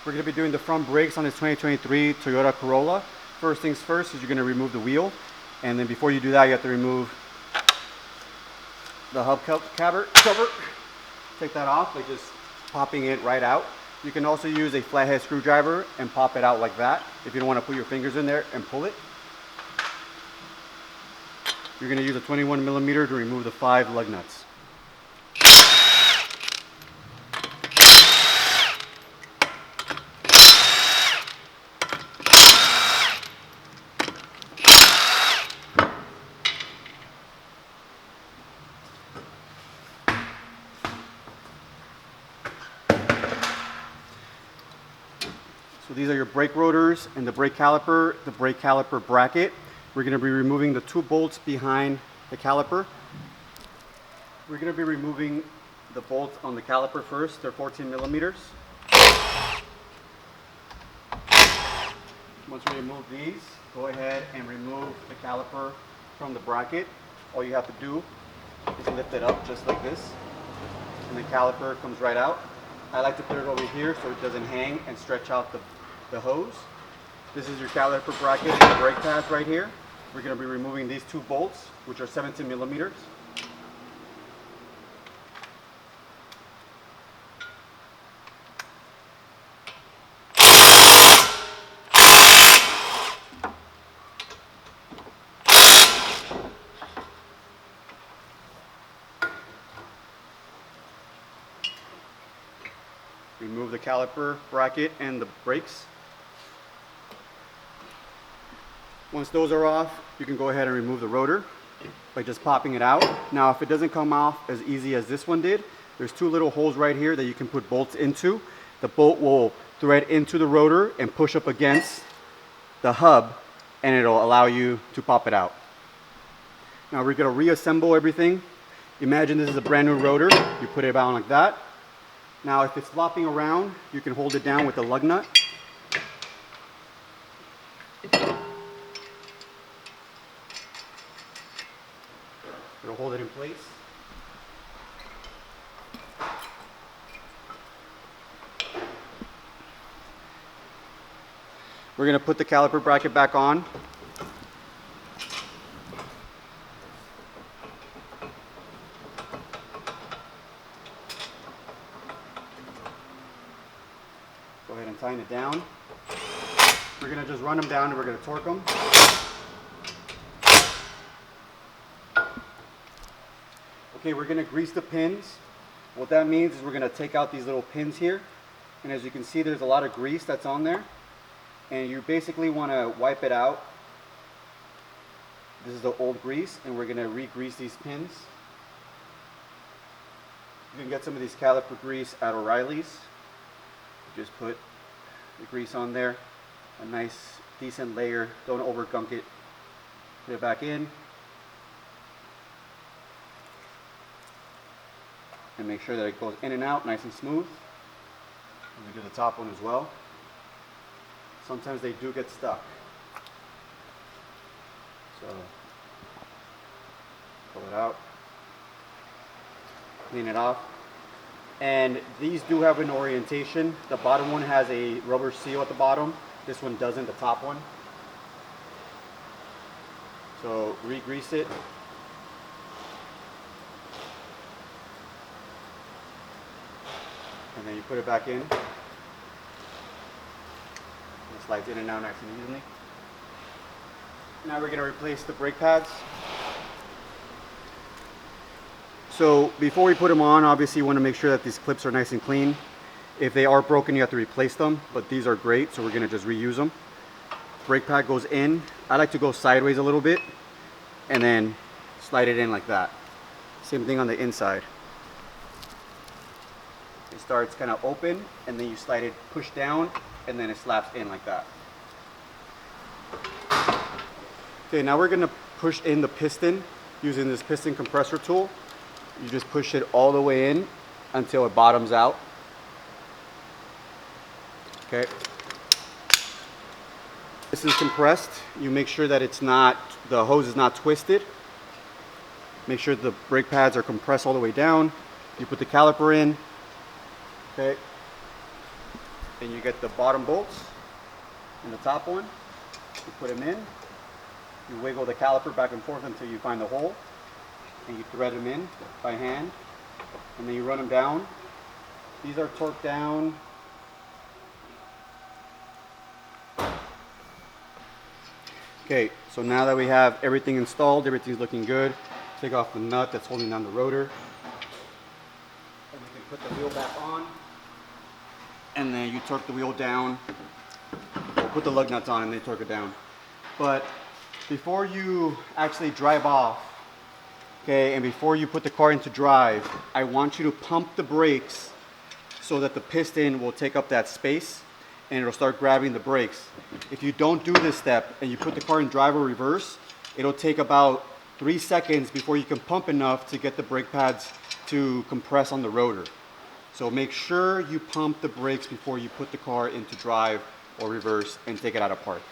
We're going to be doing the front brakes on this 2023 Toyota Corolla. First things first is you're going to remove the wheel, and then before you do that you have to remove the hub cover. Take that off by just popping it right out. You can also use a flathead screwdriver and pop it out like that if you don't want to put your fingers in there and pull it. You're going to use a 21mm to remove the 5 lug nuts. So these are your brake rotors and the brake caliper bracket. We're going to be removing the 2 bolts behind the caliper. We're going to be removing the bolts on the caliper first. They're 14mm. Once we remove these, go ahead and remove the caliper from the bracket. All you have to do is lift it up just like this, and the caliper comes right out. I like to put it over here so it doesn't hang and stretch out the hose. This is your caliper bracket and the brake pads right here. We're going to be removing these 2 bolts, which are 17mm. Remove the caliper bracket and the brakes. Once those are off, you can go ahead and remove the rotor by just popping it out. Now, if it doesn't come off as easy as this one did, there's 2 little holes right here that you can put bolts into. The bolt will thread into the rotor and push up against the hub, and it'll allow you to pop it out. Now we're going to reassemble everything. Imagine this is a brand new rotor. You put it on like that. Now if it's flopping around, you can hold it down with the lug nut. It'll hold it in place. We're going to put the caliper bracket back on. Go ahead and tighten it down. We're going to just run them down and we're going to torque them. Okay, we're going to grease the pins. What that means is we're going to take out these little pins here. And as you can see, there's a lot of grease that's on there. And you basically want to wipe it out. This is the old grease, and we're going to re-grease these pins. You can get some of these caliper grease at O'Reilly's. Just put the grease on there. A nice, decent layer. Don't over-gunk it. Put it back in. And make sure that it goes in and out nice and smooth. And we do the top one as well. Sometimes they do get stuck. So pull it out, clean it off. And these do have an orientation. The bottom one has a rubber seal at the bottom. This one doesn't, the top one. So re-grease it. And then you put it back in. And it slides in and out nice and evenly. Now we're going to replace the brake pads. So before we put them on, obviously you want to make sure that these clips are nice and clean. If they are broken, you have to replace them, but these are great, so we're going to just reuse them. Brake pad goes in. I like to go sideways a little bit and then slide it in like that. Same thing on the inside. It starts kind of open, and then you slide it, push down, and then it slaps in like that. Okay, now we're going to push in the piston using this piston compressor tool. You just push it all the way in until it bottoms out. Okay. This is compressed. You make sure that the hose is not twisted. Make sure the brake pads are compressed all the way down. You put the caliper in. Okay. and you get the bottom bolts and the top one. You put them in, you wiggle the caliper back and forth until you find the hole, and you thread them in by hand, and then you run them down. These are torqued down. Okay, so now that we have everything installed, everything's looking good, take off the nut that's holding down the rotor, and you can put the wheel back on, and then you torque the wheel down, or put the lug nuts on and then torque it down. But before you actually drive off, okay, and before you put the car into drive, I want you to pump the brakes so that the piston will take up that space and it'll start grabbing the brakes. If you don't do this step and you put the car in drive or reverse, it'll take about 3 seconds before you can pump enough to get the brake pads to compress on the rotor. So make sure you pump the brakes before you put the car into drive or reverse and take it out of park.